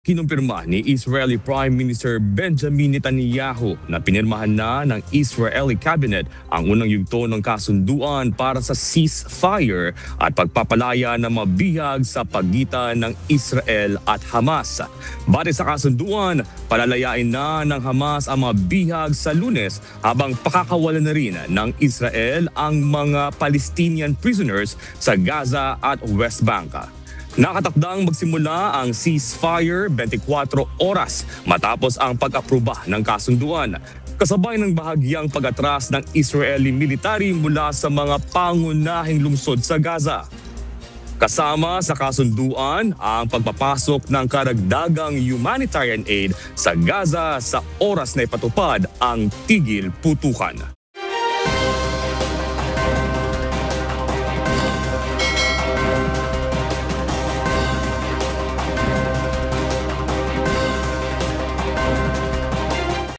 Kinumpirma ni Israeli Prime Minister Benjamin Netanyahu na pinirmahan na ng Israeli Cabinet ang unang yugto ng kasunduan para sa ceasefire at pagpapalaya ng mabihag sa pagitan ng Israel at Hamas. Batay sa kasunduan, palalayain na ng Hamas ang mabihag sa Lunes habang pakakawalan na rin ng Israel ang mga Palestinian prisoners sa Gaza at West Bank. Nakatakdang magsimula ang ceasefire 24 oras matapos ang pag-aproba ng kasunduan. Kasabay ng bahagyang pag-atras ng Israeli military mula sa mga pangunahing lungsod sa Gaza. Kasama sa kasunduan ang pagpapasok ng karagdagang humanitarian aid sa Gaza sa oras na ipatupad ang tigil putukan.